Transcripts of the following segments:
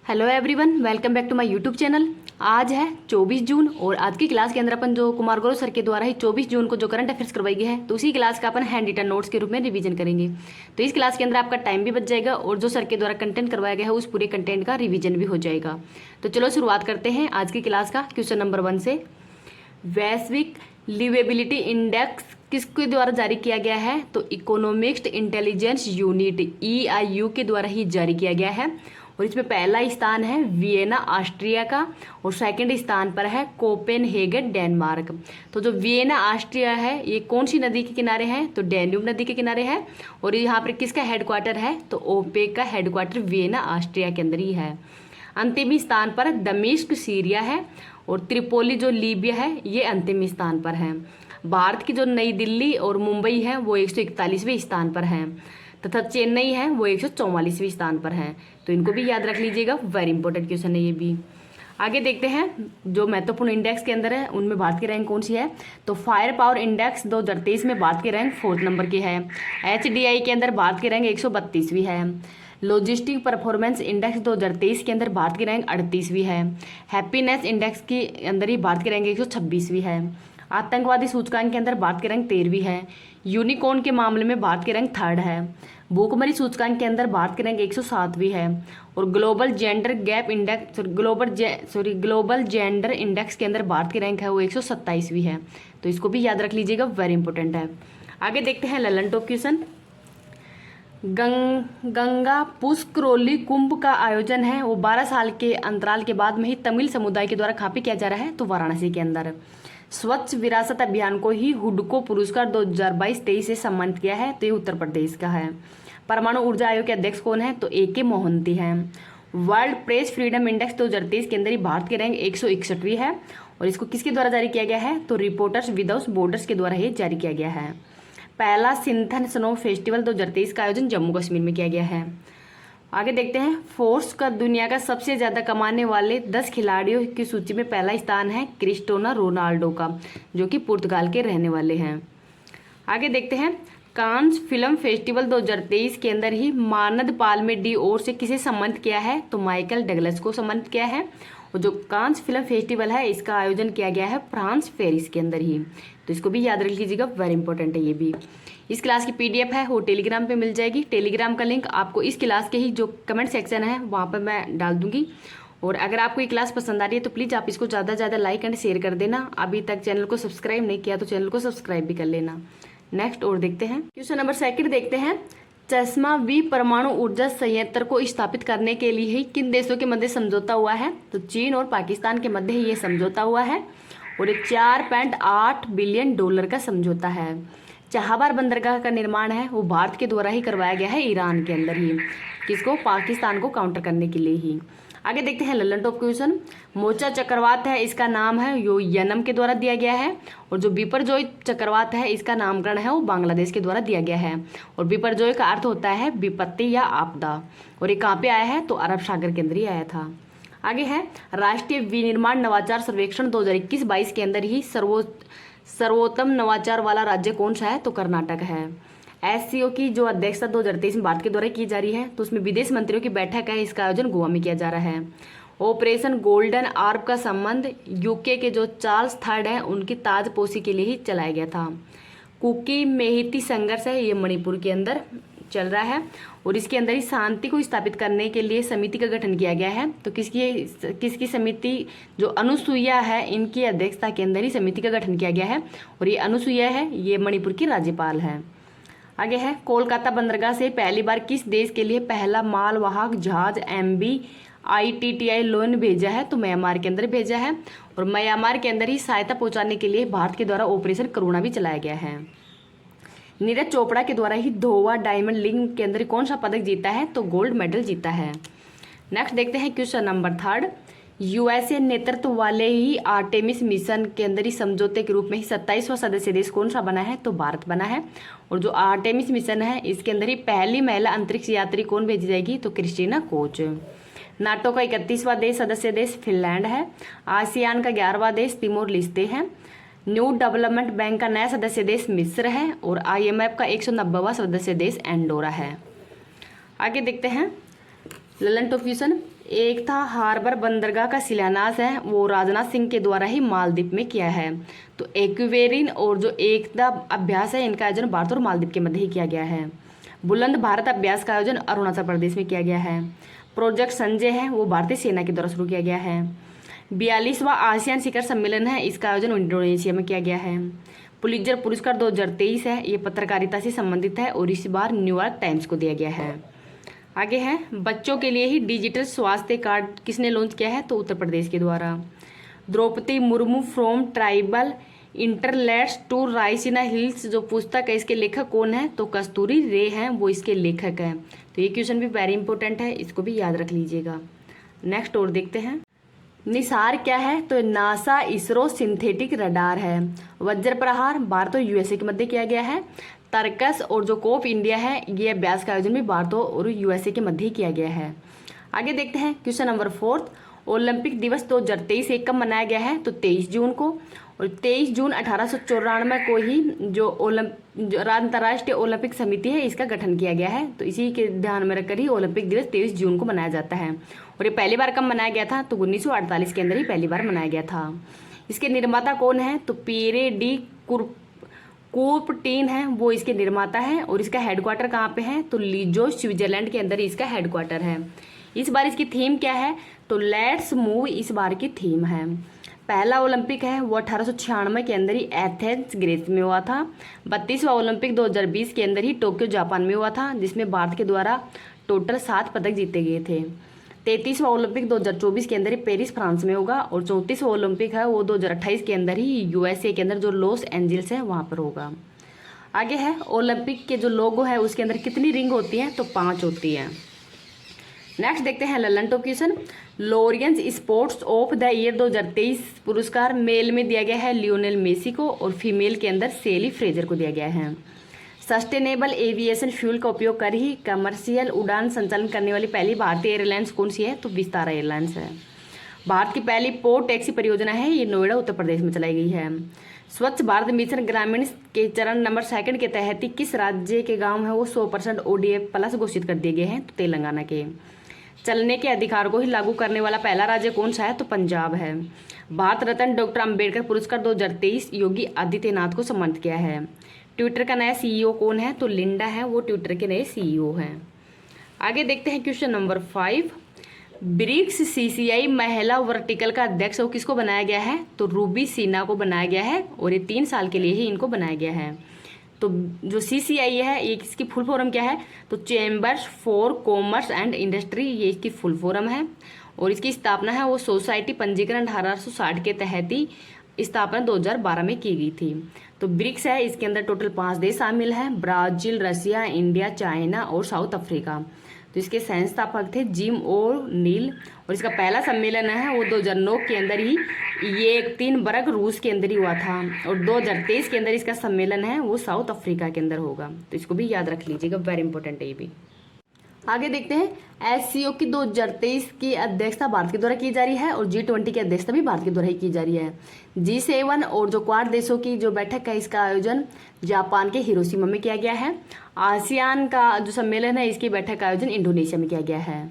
Hello everyone, welcome back to my YouTube channel. आज है 24 जून और आज की क्लास के अंदर अपन जो कुमार गौरव सर के द्वारा ही 24 जून को जो करंट अफेयर्स करवाई गई है तो उसी क्लास का अपन हैंड रिटन नोट्स के रूप में रिवीजन करेंगे। तो इस क्लास के अंदर आपका टाइम भी बच जाएगा और जो सर के द्वारा कंटेंट करवाया गया है उस पूरे कंटेंट का रिवीजन भी हो जाएगा। तो चलो शुरुआत करते हैं आज की क्लास का क्वेश्चन नंबर 1 से। वैश्विक लिवेबिलिटी इंडेक्स किसके द्वारा जारी किया गया है? तो इकोनॉमिक्स इंटेलिजेंस यूनिट EIU के द्वारा ही जारी किया गया है और इसमें पहला स्थान है वियना ऑस्ट्रिया का और सेकंड स्थान पर है कोपेनहेगन डेनमार्क। तो जो वियना ऑस्ट्रिया है ये कौन सी नदी के किनारे है? तो डैन्यूब नदी के किनारे है और यहाँ पर किसका हेडक्वार्टर है? तो ओपेक का हेडक्वार्टर वियना ऑस्ट्रिया के अंदर ही है। अंतिम स्थान पर दमिश्क सीरिया है और त्रिपोली जो लीबिया है ये अंतिम स्थान पर है। भारत की जो नई दिल्ली और मुंबई है वो 141वें स्थान पर है तथा चेन्नई है वो 144वें स्थान पर है। तो इनको भी याद रख लीजिएगा, वेरी इंपॉर्टेंट क्वेश्चन है ये भी। आगे देखते हैं जो महत्वपूर्ण इंडेक्स के अंदर है उनमें भारत की रैंक कौन सी है? तो फायर पावर इंडेक्स 2023 में भारत की रैंक 4th नंबर की है। HDI के अंदर भारत की रैंक 132वीं है। लॉजिस्टिक परफॉर्मेंस इंडेक्स 2023 के अंदर भारत की रैंक 38वीं है। हैप्पीनेस इंडेक्स के अंदर ही भारत की रैंक 126वीं है। आतंकवादी सूचकांक के अंदर भारत की रैंक 13वीं है। यूनिकॉर्न के मामले में भारत की रैंक 3rd है। भूखमरी सूचकांक के अंदर भारत की रैंक 107वीं है और global gender gap index global gender index के अंदर भारत की रैंक है वो 127वीं है। तो इसको भी याद रख लीजिएगा, वेरी इंपॉर्टेंट है। आगे देखते हैं ललन टॉप क्वेश्चन। गंगा पुष्करोली कुंभ का आयोजन है वो 12 साल के अंतराल के बाद में ही तमिल समुदाय के द्वारा कहाँ पे किया जा रहा है? तो वाराणसी के अंदर। स्वच्छ विरासत अभियान को ही हुडको पुरस्कार 2022-23 से सम्मानित किया है तो ये उत्तर प्रदेश का है। परमाणु ऊर्जा आयोग के अध्यक्ष कौन है? तो AK मोहंती हैं। वर्ल्ड प्रेस फ्रीडम इंडेक्स 2023 के अंदर ही भारत की रैंक 161वीं है और इसको किसके द्वारा जारी किया गया है? तो रिपोर्टर्स विदाउट बॉर्डर्स के द्वारा ही जारी किया गया है। पहला सिंथन स्नो फेस्टिवल 2023 का आयोजन जम्मू कश्मीर में किया गया है। आगे देखते हैं फोर्स का दुनिया का सबसे ज़्यादा कमाने वाले 10 खिलाड़ियों की सूची में पहला स्थान है क्रिस्टियानो रोनाल्डो का, जो कि पुर्तगाल के रहने वाले हैं। आगे देखते हैं कांस फिल्म फेस्टिवल 2023 के अंदर ही मानद पाल्मे डी ओर से किसे सम्मानित किया है? तो माइकल डगलस को सम्मानित किया है और जो कांस फिल्म फेस्टिवल है इसका आयोजन किया गया है फ्रांस पेरिस के अंदर ही। तो इसको भी याद रख लीजिएगा, वेरी इंपॉर्टेंट है ये भी। इस क्लास की PDF है वो टेलीग्राम पे मिल जाएगी। टेलीग्राम का लिंक आपको इस क्लास के ही जो कमेंट सेक्शन है वहाँ पर मैं डाल दूंगी। और अगर आपको ये क्लास पसंद आ रही है तो प्लीज़ आप इसको ज़्यादा से ज़्यादा लाइक एंड शेयर कर देना। अभी तक चैनल को सब्सक्राइब नहीं किया तो चैनल को सब्सक्राइब भी कर लेना। नेक्स्ट और देखते हैं क्वेश्चन नंबर 2 देखते हैं। चश्मा V परमाणु ऊर्जा संयंत्र को स्थापित करने के लिए ही किन देशों के मध्य समझौता हुआ है? तो चीन और पाकिस्तान के मध्य ही ये समझौता हुआ है और ये $4.8 बिलियन का समझौता है। चाहबार बंदरगाह का निर्माण है वो भारत के द्वारा ही करवाया गया है ईरान के अंदर ही, किसको? पाकिस्तान को काउंटर करने के लिए ही। आगे देखते हैं ललन टॉप क्वेश्चन। मोचा चक्रवात है इसका नाम है यो यनम के द्वारा दिया गया है और जो बिपरजॉय चक्रवात है इसका नामकरण है वो बांग्लादेश के द्वारा दिया गया है और बिपरजॉय का अर्थ होता है विपत्ति या आपदा और ये कहाँ पे आया है? तो अरब सागर के अंदर ही आया था। आगे है राष्ट्रीय विनिर्माण नवाचार सर्वेक्षण 2021-22 के अंदर ही सर्वोत्तम नवाचार वाला राज्य कौन सा है? तो कर्नाटक है। SCO की जो अध्यक्षता 2023 में भारत के द्वारा की जा रही है तो उसमें विदेश मंत्रियों की बैठक है, इसका आयोजन गोवा में किया जा रहा है। ऑपरेशन गोल्डन आर्ब का संबंध UK के जो चार्ल्स III हैं उनकी ताजपोशी के लिए ही चलाया गया था। कुकी मेहिती संघर्ष है ये मणिपुर के अंदर चल रहा है और इसके अंदर ही शांति को स्थापित करने के लिए समिति का गठन किया गया है। तो किसकी समिति? जो अनुसुईया है इनकी अध्यक्षता के अंदर ही समिति का गठन किया गया है और ये अनुसुईया है ये मणिपुर की राज्यपाल है। आगे है कोलकाता बंदरगाह से पहली बार किस देश के लिए पहला मालवाहक जहाज MV ITTI लोन भेजा है? तो म्यांमार के अंदर भेजा है और म्यांमार के अंदर ही सहायता पहुंचाने के लिए भारत के द्वारा ऑपरेशन करुणा भी चलाया गया है। नीरज चोपड़ा के द्वारा ही धोवा डायमंड लीग के अंदर कौन सा पदक जीता है? तो गोल्ड मेडल जीता है। नेक्स्ट देखते हैं क्वेश्चन नंबर 3। USA नेतृत्व वाले ही आर्टेमिस मिशन के अंदर ही समझौते के रूप में ही 27वां सदस्य देश कौन सा बना है? तो भारत बना है और जो आर्टेमिस मिशन है इसके अंदर ही पहली महिला अंतरिक्ष यात्री कौन भेजी जाएगी? तो क्रिस्टीना कोच। नाटो का 31वां देश सदस्य देश फिनलैंड है। आसियान का 11वां देश तिमोर लिस्ते है। न्यू डेवलपमेंट बैंक का नया सदस्य देश मिस्र है और IMF का 190वां सदस्य देश एंडोरा है। आगे देखते हैं ललन टॉप क्वेश्चन। एक था हार्बर बंदरगाह का शिलान्यास है वो राजनाथ सिंह के द्वारा ही मालदीव में किया है। तो एक्वेरिन और जो एकता अभ्यास है इनका आयोजन भारत और मालदीव के मध्य ही किया गया है। बुलंद भारत अभ्यास का आयोजन अरुणाचल प्रदेश में किया गया है। प्रोजेक्ट संजय है वो भारतीय सेना के द्वारा शुरू किया गया है। 42वां आसियान शिखर सम्मेलन है इसका आयोजन इंडोनेशिया में किया गया है। पुलित्जर पुरस्कार 2023 है ये पत्रकारिता से संबंधित है और इस बार न्यूयॉर्क टाइम्स को दिया गया है। आगे है बच्चों के लिए ही डिजिटल स्वास्थ्य कार्ड किसने लॉन्च किया है तो उत्तर प्रदेश के द्वारा। Droupadi Murmu from tribal hinterlands to Raisina hills जो पुस्तक है इसके लेखक कौन है तो कस्तूरी रे हैं वो इसके लेखक हैं। तो ये क्वेश्चन भी वेरी इंपॉर्टेंट है इसको भी याद रख लीजिएगा। नेक्स्ट और देखते हैं निसार क्या है तो नासा इसरो सिंथेटिक रडार है। वज्र प्रहार भारत और यूएसए के मध्य किया गया है। तर्कस और जो कोप इंडिया है ये अभ्यास का आयोजन भी भारत और यूएसए के मध्य ही किया गया है। आगे देखते हैं क्वेश्चन नंबर 4 ओलंपिक दिवस 2023 कब मनाया गया है तो 23 जून को। और 23 जून 1894 को ही जो अंतर्राष्ट्रीय ओलंपिक समिति है इसका गठन किया गया है। तो इसी के ध्यान में रखकर ही ओलंपिक दिवस 23 जून को मनाया जाता है। और ये पहली बार कब मनाया गया था तो 1948 के अंदर ही पहली बार मनाया गया था। इसके निर्माता कौन है तो पीरे डी कूपर्टीन है वो इसके निर्माता है। और इसका हेडक्वार्टर कहाँ पे है तो लीजो स्विट्जरलैंड के अंदर इसका हेडक्वार्टर है। इस बार इसकी थीम क्या है तो लेट्स मूव इस बार की थीम है। पहला ओलंपिक है वो 1896 के अंदर ही एथेंस ग्रीस में हुआ था। 32वां ओलंपिक 2020 के अंदर ही टोक्यो जापान में हुआ था जिसमें भारत के द्वारा टोटल 7 पदक जीते गए थे। 33वां ओलंपिक 2024 के अंदर ही पेरिस फ्रांस में होगा। और 34वां ओलंपिक है वो 2028 के अंदर ही यूएसए के अंदर जो लॉस एंजल्स है वहाँ पर होगा। आगे है ओलंपिक के जो लोगो है उसके अंदर कितनी रिंग होती है तो 5 होती है। नेक्स्ट देखते हैं Lallantop question Laureus sports of the year 2023 पुरस्कार मेल में दिया गया है लियोनेल मेसी को और फीमेल के अंदर सेली फ्रेजर को दिया गया है। सस्टेनेबल एविएशन फ्यूल का उपयोग कर ही कमर्शियल उड़ान संचालन करने वाली पहली भारतीय एयरलाइंस कौन सी है तो विस्तारा एयरलाइंस है। भारत की पहली पोर्ट टैक्सी परियोजना है ये नोएडा उत्तर प्रदेश में चलाई गई है। स्वच्छ भारत मिशन ग्रामीण के चरण नंबर 2 के तहत ही किस राज्य के गांव है वो 100% ODF प्लस घोषित कर दिए गए हैं तो तेलंगाना के। चलने के अधिकार को ही लागू करने वाला पहला राज्य कौन सा है तो पंजाब है। भारत रत्न डॉक्टर अंबेडकर पुरस्कार 2023 योगी आदित्यनाथ को सम्मानित किया है। ट्विटर का नया CEO कौन है तो लिंडा है वो ट्विटर के नए CEO हैं। आगे देखते हैं क्वेश्चन नंबर 5 ब्रिक्स CCI महिला वर्टिकल का अध्यक्ष वो किसको बनाया गया है तो रूबी सिन्हा को बनाया गया है और ये 3 साल के लिए ही इनको बनाया गया है। तो जो CCI है ये इसकी फुल फॉर्म क्या है तो chambers for commerce and industry ये इसकी फुल फॉर्म है। और इसकी स्थापना है वो सोसाइटी पंजीकरण 1860 के तहत ही स्थापना 2012 में की गई थी। तो ब्रिक्स है इसके अंदर टोटल 5 देश शामिल हैं ब्राजील रसिया इंडिया चाइना और साउथ अफ्रीका। तो इसके संस्थापक थे जिम और नील। और इसका पहला सम्मेलन है वो 2009 के अंदर ही ये 3 वर्ग रूस के अंदर ही हुआ था। और 2023 के अंदर इसका सम्मेलन है वो साउथ अफ्रीका के अंदर होगा। तो इसको भी याद रख लीजिएगा वेरी इंपॉर्टेंट है ये भी। आगे देखते हैं SCO की 2023 की अध्यक्षता भारत के द्वारा की जा रही है और G20 की अध्यक्षता भी भारत के द्वारा ही की जा रही है। G7 और जो क्वाड देशों की जो बैठक है इसका आयोजन जापान के हिरोशिमा में किया गया है। आसियान का जो सम्मेलन है इसकी बैठक का आयोजन इंडोनेशिया में किया गया है।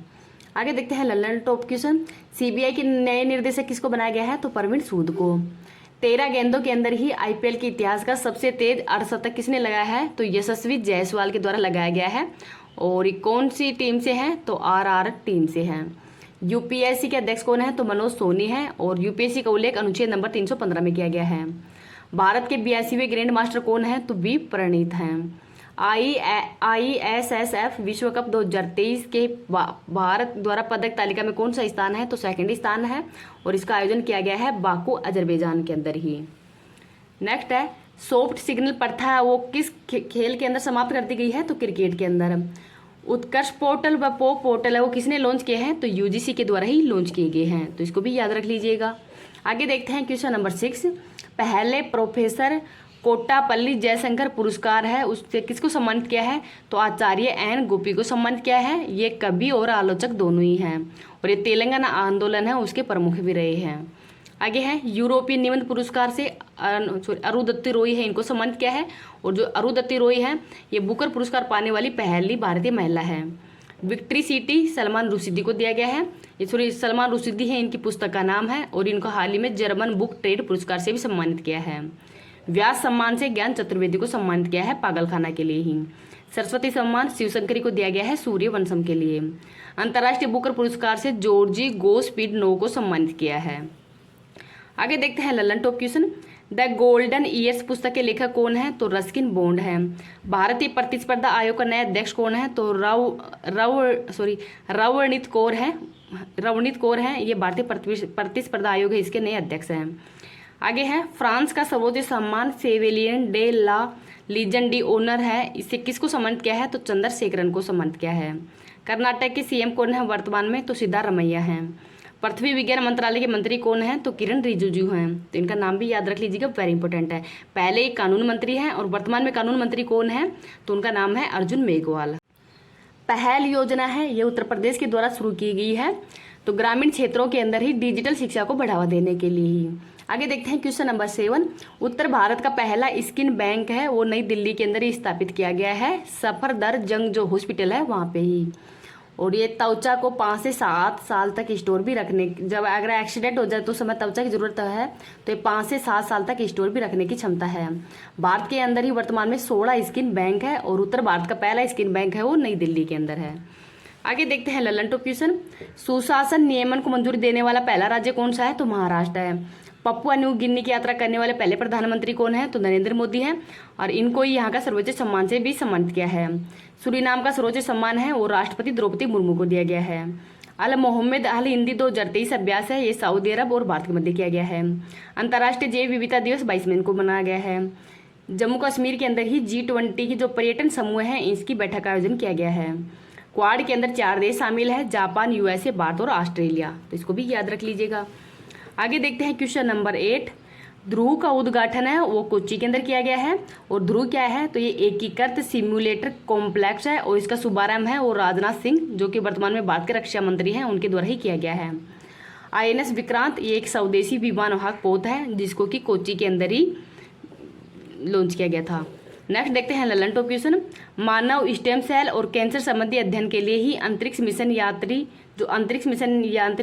आगे देखते हैं ललन टॉप क्वेश्चन CBI के नए निर्देशक किसको बनाया गया है तो परवीन सूद को। 13 गेंदों के अंदर ही IPL के इतिहास का सबसे तेज अर्धशतक किसने लगाया है तो यशस्वी जायसवाल के द्वारा लगाया गया है। और ये कौन सी टीम से है तो RR टीम से है। UPSC के अध्यक्ष कौन है तो मनोज सोनी है और UPSC का उल्लेख अनुच्छेद नंबर 315 में किया गया है। भारत के 82वें ग्रैंड मास्टर कौन है तो B प्रणीत हैं। ISSF विश्व कप 2023 के भारत द्वारा पदक तालिका में कौन सा स्थान है तो 2nd स्थान है और इसका आयोजन किया गया है बाकू अजरबैजान के अंदर ही। नेक्स्ट है सॉफ्ट सिग्नल प्रथा वो किस खेल के अंदर समाप्त कर दी गई है तो क्रिकेट के अंदर। उत्कर्ष पोर्टल व पॉप पोर्टल है वो किसने लॉन्च किए हैं तो UGC के द्वारा ही लॉन्च किए गए हैं। तो इसको भी याद रख लीजिएगा। आगे देखते हैं क्वेश्चन नंबर 6 पहले प्रोफेसर कोट्टापल्ली जयशंकर पुरस्कार है उससे किसको सम्मानित किया है तो आचार्य N गोपी को सम्मानित किया है। ये कवि और आलोचक दोनों ही हैं और ये तेलंगाना आंदोलन है उसके प्रमुख भी रहे हैं। आगे है यूरोपीय निबंध पुरस्कार से अरुंधति रॉय है इनको सम्मानित किया है। और जो अरुंधति रॉय है ये बुकर पुरस्कार पाने वाली पहली भारतीय महिला है। विक्ट्री सिटी सलमान रुश्दी को दिया गया है। ये सॉरी सलमान रुश्दी है, इनकी पुस्तक का नाम है, और इनको हाल ही में जर्मन बुक ट्रेड पुरस्कार से भी सम्मानित किया है। व्यास सम्मान से ज्ञान चतुर्वेदी को सम्मानित किया है पागलखाना के लिए ही। सरस्वती सम्मान शिवशंकरी को दिया गया है सूर्यवंशम के लिए। अंतर्राष्ट्रीय बुकर पुरस्कार से जॉर्जी गोस्पिडनोव को सम्मानित किया है। आगे देखते हैं Lallantop question. The golden years पुस्तक के लेखक कौन है? तो रस्किन बॉन्ड है। भारतीय प्रतिस्पर्धा आयोग का नया अध्यक्ष कौन है? तो रवनीत कौर है। ये भारतीय प्रतिस्पर्धा आयोग है, इसके नए अध्यक्ष हैं। आगे है फ्रांस का सर्वोच्च सम्मान chevalier de la legion de honour है। इसे किसको सम्मानित किया है? तो चंद्रशेखरन को सम्मानित किया है। कर्नाटक के सीएम कौन है वर्तमान में? तो सिद्धारमैया हैं। पृथ्वी विज्ञान मंत्रालय के मंत्री कौन है? तो किरण रिजिजू हैं। तो इनका नाम भी याद रख लीजिएगा, वेरी इंपॉर्टेंट है। पहले एक कानून मंत्री हैं और वर्तमान में कानून मंत्री कौन है? तो उनका नाम है अर्जुन मेघवाल। पहल योजना है, ये उत्तर प्रदेश के द्वारा शुरू की गई है, तो ग्रामीण क्षेत्रों के अंदर ही डिजिटल शिक्षा को बढ़ावा देने के लिए ही। आगे देखते हैं क्वेश्चन नंबर 7। उत्तर भारत का पहला स्किन बैंक है, वो नई दिल्ली के अंदर ही स्थापित किया गया है, सफदरजंग जो हॉस्पिटल है वहाँ पे ही। और ये त्वचा को 5 से 7 साल तक स्टोर भी रखने, जब अगर एक्सीडेंट हो जाए तो समय त्वचा की जरूरत है, तो ये 5 से 7 साल तक स्टोर भी रखने की क्षमता है। भारत के अंदर ही वर्तमान में 16 स्किन बैंक है, और उत्तर भारत का पहला स्किन बैंक है वो नई दिल्ली के अंदर है। आगे देखते हैं ललन टॉप क्वेश्चन। सुशासन नियमन को मंजूरी देने वाला पहला राज्य कौन सा है? तो महाराष्ट्र है। पप्पुआ न्यू गिनी की यात्रा करने वाले पहले प्रधानमंत्री कौन है? तो नरेंद्र मोदी हैं, और इनको यहाँ का सर्वोच्च सम्मान से भी सम्मानित किया है। सूरीनाम का सर्वोच्च सम्मान है वो राष्ट्रपति द्रौपदी मुर्मू को दिया गया है। अल मोहम्मद अल हिंदी 2023 अभ्यास है, ये सऊदी अरब और भारत के मध्य किया गया है। अंतर्राष्ट्रीय जैव विविधता दिवस 22 मई को मनाया गया है। जम्मू कश्मीर के अंदर ही G20 की जो पर्यटन समूह है इसकी बैठक का आयोजन किया गया है। क्वाड के अंदर 4 देश शामिल है, जापान, USA, भारत और ऑस्ट्रेलिया, तो इसको भी याद रख लीजिएगा। आगे देखते हैं क्वेश्चन नंबर 8। ध्रुव का उद्घाटन है वो कोच्चि के अंदर किया गया है, और ध्रुव क्या है? तो ये एकीकृत सिम्युलेटर कॉम्प्लेक्स है, और इसका शुभारंभ है वो राजनाथ सिंह जो कि वर्तमान में भारत के रक्षा मंत्री हैं उनके द्वारा ही किया गया है। INS विक्रांत ये एक स्वदेशी विमान वाहक पोत है जिसको कि कोच्चि के अंदर ही लॉन्च किया गया था। नेक्स्ट देखते हैं ललन टॉप क्वेश्चन। मानव स्टेम सेल और कैंसर संबंधी अध्ययन के लिए ही अंतरिक्ष मिशन यात्री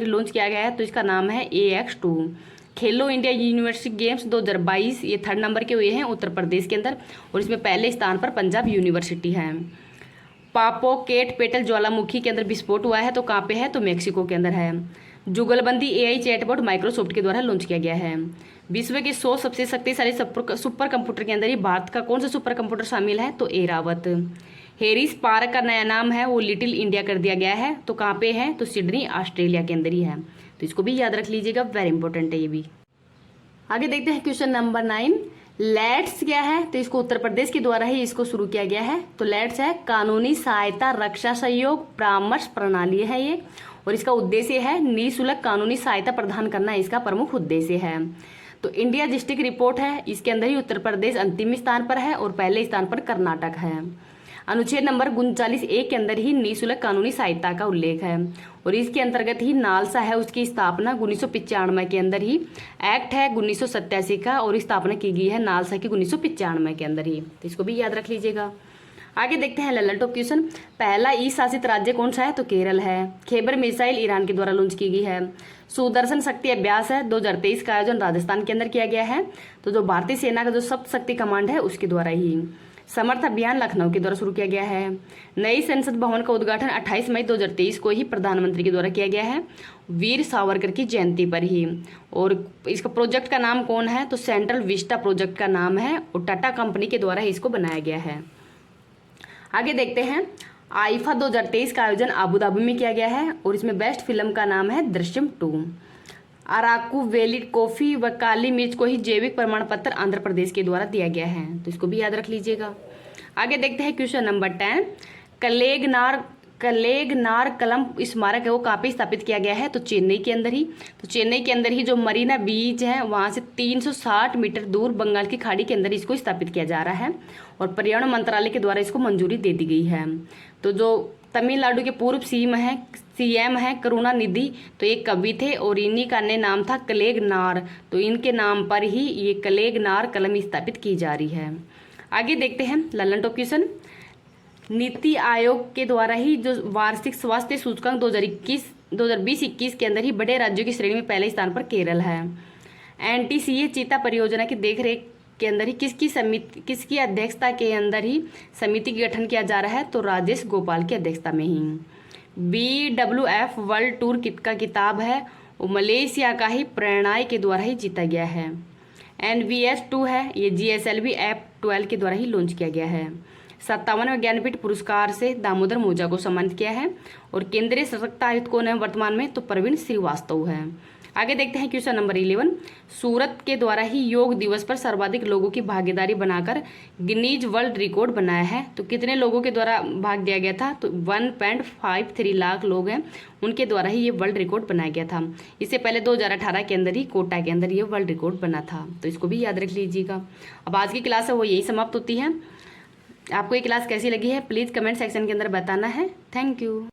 लॉन्च किया गया है, तो इसका नाम है AX2। खेलो इंडिया यूनिवर्सिटी गेम्स 2022 ये 3rd नंबर के हुए हैं उत्तर प्रदेश के अंदर, और इसमें पहले स्थान पर पंजाब यूनिवर्सिटी है। पापोकेट पेटल ज्वालामुखी के अंदर विस्फोट हुआ है, तो कहाँ पे है? तो मेक्सिको के अंदर है। जुगलबंदी AI चैटबॉट माइक्रोसॉफ्ट के द्वारा लॉन्च किया गया है। विश्व के 100 सबसे शक्तिशाली सुपर कंप्यूटर के अंदर ही भारत का कौन सा सुपर कंप्यूटर शामिल है? तो एरावत। हेरिस पार्क का नया नाम है वो लिटिल इंडिया कर दिया गया है, तो कहाँ पे है? तो सिडनी ऑस्ट्रेलिया के अंदर ही है, तो इसको भी याद रख लीजिएगा, वेरी इंपॉर्टेंट है ये भी। आगे देखते हैं क्वेश्चन नंबर 9। लेट्स क्या है? तो इसको उत्तर प्रदेश के द्वारा ही इसको शुरू किया गया है, तो लेट्स है कानूनी सहायता रक्षा सहयोग परामर्श प्रणाली है ये, और इसका उद्देश्य है निःशुल्क कानूनी सहायता प्रदान करना, इसका प्रमुख उद्देश्य है। तो इंडिया डिस्ट्रिक्ट रिपोर्ट है, इसके अंदर ही उत्तर प्रदेश अंतिम स्थान पर है और पहले स्थान पर कर्नाटक है। अनुच्छेद नंबर 39A के अंदर ही निःशुल्क कानूनी सहायता का उल्लेख है, और इसके अंतर्गत ही नालसा है उसकी स्थापना 1995 के अंदर ही। एक्ट है 1987 का, और स्थापना की गई है नालसा की 1995 के अंदर ही, तो इसको भी याद रख लीजिएगा। आगे देखते हैं ललन टॉप क्वेश्चन। पहला ई शासित राज्य कौन सा है? तो केरल है। खेबर मिसाइल ईरान के द्वारा लॉन्च की गई है। सुदर्शन शक्ति अभ्यास है 2023 का आयोजन राजस्थान के अंदर किया गया है, तो जो भारतीय सेना का जो सप्त शक्ति कमांड है उसके द्वारा ही। समर्थ अभियान लखनऊ के द्वारा शुरू किया गया है। नई संसद भवन का उद्घाटन 28 मई 2023 को ही प्रधानमंत्री के द्वारा किया गया है, वीर सावरकर की जयंती पर ही। और इसका प्रोजेक्ट का नाम कौन है? तो सेंट्रल विस्टा प्रोजेक्ट का नाम है, और टाटा कंपनी के द्वारा ही इसको बनाया गया है। आगे देखते हैं आईफा 2023 का आयोजन अबू धाबी में किया गया है, और इसमें बेस्ट फिल्म का नाम है दृश्यम 2। अराकू वैली कॉफी व काली मिर्च को ही जैविक प्रमाण पत्र आंध्र प्रदेश के द्वारा दिया गया है, तो इसको भी याद रख लीजिएगा। आगे देखते हैं क्वेश्चन नंबर 10। कलेगनार कलम स्मारक है वो कहाँ पे स्थापित किया गया है? तो चेन्नई के अंदर ही। तो चेन्नई के अंदर ही जो मरीना बीच है वहाँ से 360 मीटर दूर बंगाल की खाड़ी के अंदर इसको स्थापित किया जा रहा है, और पर्यावरण मंत्रालय के द्वारा इसको मंजूरी दे दी गई है। तो जो तमिलनाडु के पूर्व CM है करुणानिधि, तो एक कवि थे और इन्हीं का अन्य नाम था कलेगनार, तो इनके नाम पर ही ये कलेगनार कलम स्थापित की जा रही है। आगे देखते हैं ललन टॉप क्वेश्चन। नीति आयोग के द्वारा ही जो वार्षिक स्वास्थ्य सूचकांक 2020-21 के अंदर ही बड़े राज्यों की श्रेणी में पहले स्थान पर केरल है। एनटीसीए चीता परियोजना की देखरेख के अंदर ही किसकी अध्यक्षता के अंदर ही समिति का गठन किया जा रहा है, तो राजेश गोपाल की अध्यक्षता में ही। BWF वर्ल्ड टूर का किताब है वो मलेशिया का ही प्रणय के द्वारा ही जीता गया है। NVS2 है ये GSLV ऐप 12 के द्वारा ही लॉन्च किया गया है। 57वें ज्ञानपीठ पुरस्कार से दामोदर मोजा को सम्मानित किया है। और केंद्रीय सशक्त आयुक्त कौन है वर्तमान में, तो प्रवीण श्रीवास्तव है। आगे देखते हैं क्वेश्चन नंबर 11। सूरत के द्वारा ही योग दिवस पर सर्वाधिक लोगों की भागीदारी बनाकर गिनीज वर्ल्ड रिकॉर्ड बनाया है, तो कितने लोगों के द्वारा भाग दिया गया था, तो 1.53 लाख लोग हैं, उनके द्वारा ही ये वर्ल्ड रिकॉर्ड बनाया गया था। इससे पहले 2018 के अंदर ही कोटा के अंदर ये वर्ल्ड रिकॉर्ड बना था, तो इसको भी याद रख लीजिएगा। अब आज की क्लास है वो यही समाप्त होती है। आपको ये क्लास कैसी लगी है प्लीज़ कमेंट सेक्शन के अंदर बताना है। Thank you.